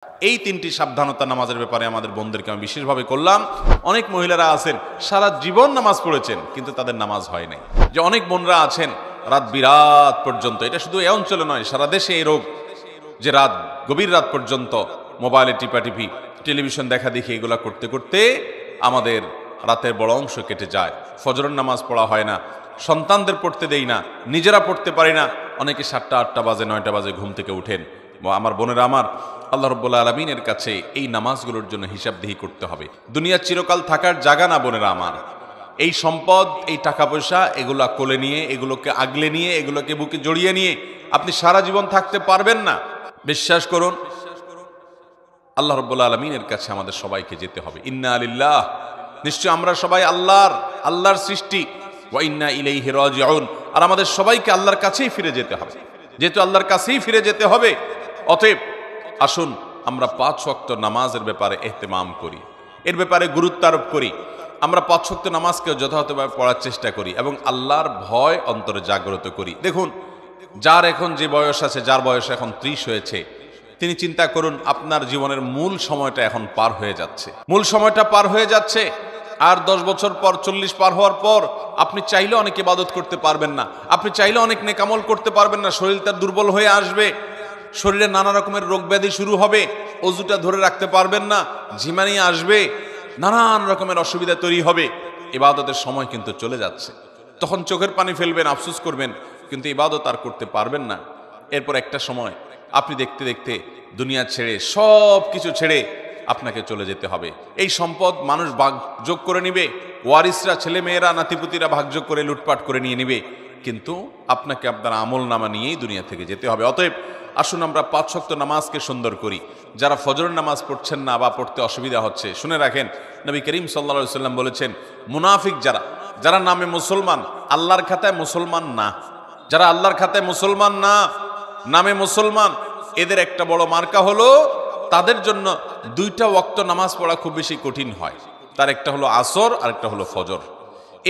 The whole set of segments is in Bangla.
এই তিনটি সাবধানতা নামাজের ব্যাপারে আমাদের বোনদেরকে আমি বিশেষভাবে করলাম। অনেক মহিলারা আছেন সারা জীবন নামাজ পড়েছেন কিন্তু তাদের নামাজ হয় নাই। যে অনেক বোনরা আছেন রাত বিরাত পর্যন্ত, এটা শুধু এই অঞ্চলে নয়, সারা দেশে এই রোগ, যে রাত গভীর রাত পর্যন্ত মোবাইলে টিপাটিপি, টেলিভিশন দেখা দেখি, এগুলা করতে করতে আমাদের রাতের বড় অংশ কেটে যায়। ফজরের নামাজ পড়া হয় না, সন্তানদের পড়তে দেই না, নিজেরা পড়তে পারি না। অনেকে 7টা 8টা বাজে 9টা বাজে ঘুম থেকে উঠেন। আমার বোনেরা আমার, আল্লাহ রাব্বুল আলামিনের কাছে এই নামাজগুলোর জন্য হিসাবদিহি করতে হবে। দুনিয়া চিরকাল থাকার জায়গা না বোনেরা আমার। এই সম্পদ, এই টাকা পয়সা, এগুলা কোলে নিয়ে, এগুলোকে আগলে নিয়ে, এগুলোকে বুকে জড়িয়ে নিয়ে আপনি সারা জীবন থাকতে পারবেন না। বিশ্বাস করুন, আল্লাহ রাব্বুল আলামিনের কাছে আমাদের সবাইকে যেতে হবে। ইন্না লিল্লাহ, নিশ্চয় আমরা সবাই আল্লাহর সৃষ্টি, ওয়া ইন্না ইলাইহি রাজিউন, আর আমাদের সবাইকে আল্লাহর কাছেই ফিরে যেতে হবে। যেহেতু আল্লাহর কাছেই ফিরে যেতে হবে, অতএব আসুন আমরা 5 ওয়াক্ত নামাজের ব্যাপারে ইহতিমাম করি, এর ব্যাপারে গুরুত্ব আরোপ করি। আমরা 5 ওয়াক্ত নামাজকে যথাযথভাবে পড়ার চেষ্টা করি এবং আল্লাহর ভয় অন্তরে জাগ্রত করি। দেখুন, যার এখন যে বয়স আছে, যার বয়স এখন 30 হয়েছে, তিনি চিন্তা করুন আপনার জীবনের মূল সময়টা এখন পার হয়ে যাচ্ছে। মূল সময়টা পার হয়ে যাচ্ছে। আর 10 বছর পর, 40 পার হওয়ার পর আপনি চাইলে অনেক ইবাদত করতে পারবেন না, আপনি চাইলে অনেক নেকামল করতে পারবেন না। শরীরটা দুর্বল হয়ে আসবে, শরীরে নানা রকমের রোগ ব্যাধি শুরু হবে, অজুটা ধরে রাখতে পারবেন না, ঝিমানি আসবে, নানান রকমের অসুবিধা তৈরি হবে। ইবাদতের সময় কিন্তু চলে যাচ্ছে। তখন চোখের পানি ফেলবেন, আফসোস করবেন, কিন্তু ইবাদত আর করতে পারবেন না। এরপর একটা সময় আপনি দেখতে দেখতে দুনিয়া ছেড়ে, সব কিছু ছেড়ে আপনাকে চলে যেতে হবে। এই সম্পদ মানুষ ভাগযোগ করে নিবে, ওয়ারিসরা, ছেলে মেয়েরা, নাতিপুতিরা ভাগযোগ করে লুটপাট করে নিয়ে নিবে, কিন্তু আপনাকে আপনার আমল নামা নিয়েই দুনিয়া থেকে যেতে হবে। অতএব আসুন আমরা 5 ওয়াক্ত নামাজকে সুন্দর করি। যারা ফজরের নামাজ পড়ছেন না বা পড়তে অসুবিধা হচ্ছে, শুনে রাখেন, নবী করিম সাল্লাল্লাহু আলাইহি ওয়াসাল্লাম বলেছেন, মুনাফিক যারা নামে মুসলমান, আল্লাহর খাতায় মুসলমান না, যারা আল্লাহর খাতায় মুসলমান না, নামে মুসলমান, এদের একটা বড় মার্কা হলো তাদের জন্য 2টা ওয়াক্ত নামাজ পড়া খুব বেশি কঠিন হয়। তার একটা হলো আসর আর একটা হলো ফজর।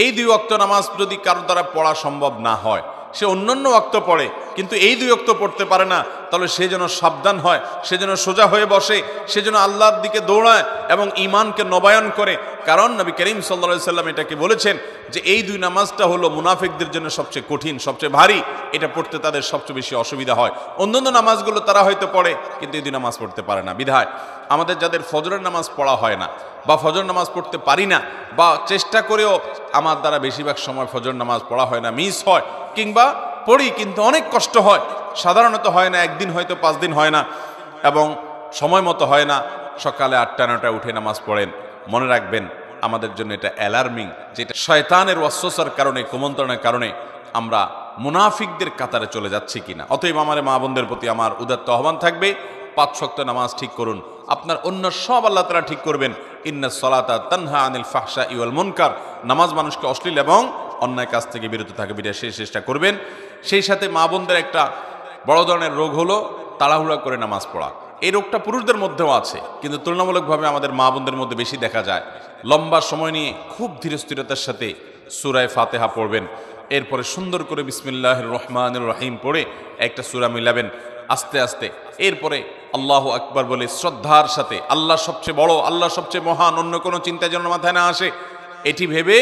এই 2 ওয়াক্ত নামাজ যদি কারো দ্বারা পড়া সম্ভব না হয়, সে অন্যান্য ওয়াক্ত পড়ে কিন্তু এই 2 ওয়াক্ত পড়তে পারে না, তাহলে সে যেন সাবধান হয়, সে যেন সোজা হয়ে বসে, সে যেন আল্লাহর দিকে দৌড়ায় এবং ঈমানকে নবায়ন করে। কারণ নবী করিম সাল্লাল্লাহু আলাইহি ওয়াসাল্লাম এটাকে বলেছেন যে এই 2 নামাজটা হলো মুনাফিকদের জন্য সবচেয়ে কঠিন, সবচেয়ে ভারী, এটা পড়তে তাদের সবচেয়ে বেশি অসুবিধা হয়। অন্যান্য নামাজগুলো তারা হয়তো পড়ে কিন্তু এই 2 নামাজ পড়তে পারে না। বিধায় আমাদের যাদের ফজরের নামাজ পড়া হয় না বা ফজর নামাজ পড়তে পারি না, বা চেষ্টা করেও আমার দ্বারা বেশিরভাগ সময় ফজর নামাজ পড়া হয় না, মিস হয়, কিংবা পড়ি কিন্তু অনেক কষ্ট হয়, সাধারণত হয় না, একদিন হয়তো 5 দিন হয় না এবং সময় মতো হয় না, সকালে 8টা 9টায় উঠে নামাজ পড়েন, মনে রাখবেন আমাদের জন্য এটা অ্যালার্মিং, যেটা শয়তানের ওয়াসওয়াসার কারণে, কুমন্ত্রণের কারণে আমরা মুনাফিকদের কাতারে চলে যাচ্ছি কিনা। অতএব আমার মা বোনদের প্রতি আমার উদাত্ত আহ্বান থাকবে, 5 ওয়াক্ত নামাজ ঠিক করুন, আপনার অন্য সব আল্লাহ তাআলা ঠিক করবেন। ইন্নাস সালাতা তানহা আনিল ফাহশাই ওয়াল মুনকার, নামাজ মানুষকে অশ্লীল এবং অন্যায় কাজ থেকে বিরত থাকে, সেই চেষ্টা করবেন। সেই সাথে মা বোনদের একটা বড় ধরনের রোগ হলো তাড়াহুড়া করে নামাজ পড়া। এই রোগটা পুরুষদের মধ্যেও আছে, কিন্তু তুলনামূলকভাবে আমাদের মা বোনদের মধ্যে বেশি দেখা যায়। লম্বা সময় নিয়ে খুব ধীরস্থিরতার সাথে সূরা ফাতিহা পড়বেন, এরপরে সুন্দর করে বিসমিল্লাহির রহমানির রহিম পড়ে একটা সূরা মিলাবেন আস্তে আস্তে, এরপরে আল্লাহু আকবার বলে শ্রদ্ধার সাথে, আল্লাহ সবচেয়ে বড়, আল্লাহ সবচেয়ে মহান, অন্য কোনো চিন্তা যেন মাথায় না আসে, এটি ভেবে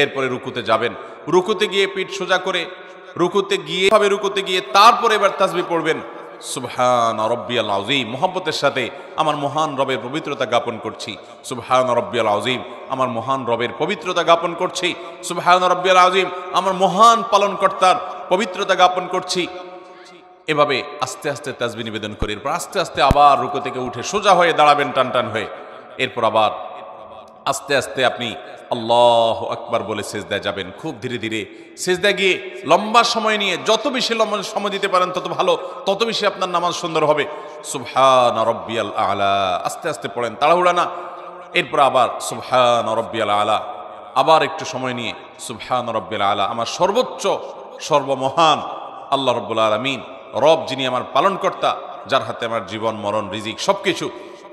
এরপরে রুকুতে যাবেন। রুকুতে গিয়ে পিঠ সোজা করে রুকুতে গিয়ে তারপরে এবার তাসবিহ পড়বেন, সুবহান রাব্বিয়াল আযীম, মুহাব্বতের সাথে আমার মহান রবের পবিত্রতা জ্ঞাপন করছি, সুবহান রাব্বিয়াল আযীম, আমার মহান রবের পবিত্রতা জ্ঞাপন করছি, সুবহান রাব্বিয়াল আযীম, আমার মহান পালনকর্তার পবিত্রতা জ্ঞাপন করছি। এভাবে আস্তে আস্তে তাসবিহ নিবেদন করে এরপর আস্তে আস্তে আবার রুকু থেকে উঠে সোজা হয়ে দাঁড়াবেন টান হয়ে। এরপর আবার আস্তে আস্তে আপনি আল্লাহু আকবার বলে সিজদায় যাবেন। খুব ধীরে ধীরে সিজদায় গিয়ে লম্বা সময় নিয়ে, যত বেশি লম্বা সময় দিতে পারেন তত ভালো, তত বেশি আপনার নামাজ সুন্দর হবে। সুবহান রাব্বিয়াল আলা, আস্তে আস্তে পড়েন, তাড়াহুড়া না। এরপর আবার সুবহান রাব্বিয়াল আলা, আবার একটু সময় নিয়ে সুবহান রাব্বিয়াল আলা, আমার সর্বোচ্চ সর্বমহান আল্লাহ রাব্বুল আলামিন, রব যিনি আমার পালনকর্তা, যার হাতে আমার জীবন মরণ রিজিক সবকিছু,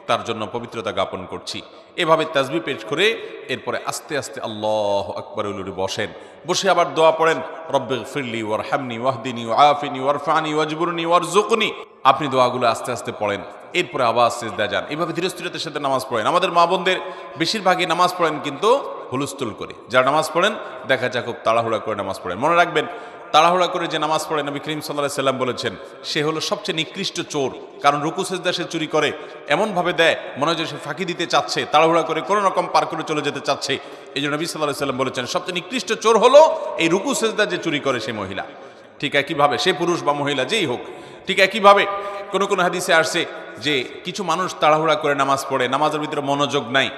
তার জন্য পবিত্রতা জ্ঞাপন করছি। এভাবে তাসবিহ পেশ করে এরপরে আস্তে আস্তে আল্লাহু আকবার বলে বসেন। বসে আবার দোয়া পড়েন, রব্বিগফিরলি ওয়ারহামনি ওয়াহদিনি ওয়াআফিনি ওয়ারফানি ওয়াজবুরনি ওয়ারযুকনি। আপনি দোয়াগুলো আস্তে আস্তে পড়েন। এরপরে আবার সিজদা যান। এইভাবে ধীরস্থিরতার সাথে নামাজ পড়েন। আমাদের মা বোনদের বেশিরভাগই নামাজ পড়েন কিন্তু হুলস্থুল করে। যারা নামাজ পড়েন দেখা যায় খুব তাড়াহুড়া করে নামাজ পড়েন। মনে রাখবেন, তাড়াহুড়া করে যে নামাজ পড়ে নবী করিম সাল্লাল্লাহু আলাইহি সাল্লাম বলেছেন সে হলো সবচেয়ে নিকৃষ্ট চোর। কারণ রুকু সিজদা সে চুরি করে, এমনভাবে দেয় মনে হয় যে সে ফাঁকি দিতে চাচ্ছে, তাড়াহুড়া করে কোনো রকম পার করে চলে যেতে চাচ্ছে। এই জন্য নবী সাল্লাল্লাহু আলাইহি সাল্লাম বলেছেন সবচেয়ে নিকৃষ্ট চোর হলো এই রুকু সিজদা যে চুরি করে সে মহিলা। ঠিক একইভাবে সে পুরুষ বা মহিলা যেই হোক। ঠিক একইভাবে কোন হাদিসে আসছে যে কিছু মানুষ তাড়াহুড়া করে নামাজ পড়ে, নামাজের ভিতরে মনোযোগ নাই,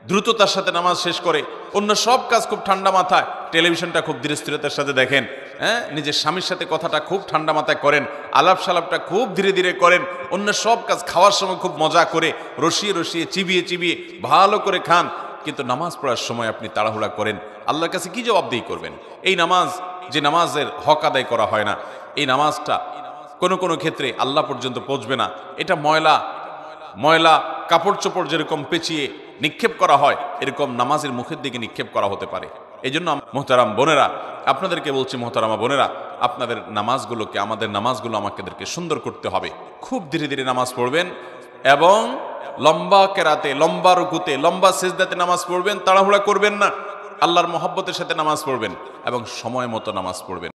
দ্রুততার সাথে নামাজ শেষ করে, অন্য সব কাজ খুব ঠান্ডা মাথায়, টেলিভিশনটা খুব ধীরস্থিরতার সাথে দেখেন, হ্যাঁ, নিজের স্বামীর সাথে কথাটা খুব ঠান্ডা মাথায় করেন, আলাপ সালাপটা খুব ধীরে ধীরে করেন, অন্য সব কাজ খাওয়ার সময় খুব মজা করে রসিয়ে রসিয়ে চিবিয়ে চিবিয়ে ভালো করে খান, কিন্তু নামাজ পড়ার সময় আপনি তাড়াহুড়া করেন, আল্লাহর কাছে কি জবাবদিহি করবেন? এই নামাজ, যে নামাজের হক আদায় করা হয় না, এই নামাজটা কোনো ক্ষেত্রে আল্লাহ পর্যন্ত পৌঁছবে না। এটা ময়লা কাপড় চোপড় যেরকম পেঁচিয়ে নিক্ষেপ করা হয়, এরকম নামাজের মুখের দিকে নিক্ষেপ করা হতে পারে। এই জন্য মোহতারাম বোনেরা, আপনাদেরকে বলছি, মোহতারামা বোনেরা, আপনাদের নামাজগুলোকে, আমাদের নামাজগুলো আমাদেরকে সুন্দর করতে হবে। খুব ধীরে ধীরে নামাজ পড়বেন এবং লম্বা কেরাতে, লম্বা রুকুতে, লম্বা সিজদাতে নামাজ পড়বেন। তাড়াহুড়া করবেন না, আল্লাহর মহব্বতের সাথে নামাজ পড়বেন এবং সময় মতো নামাজ পড়বেন।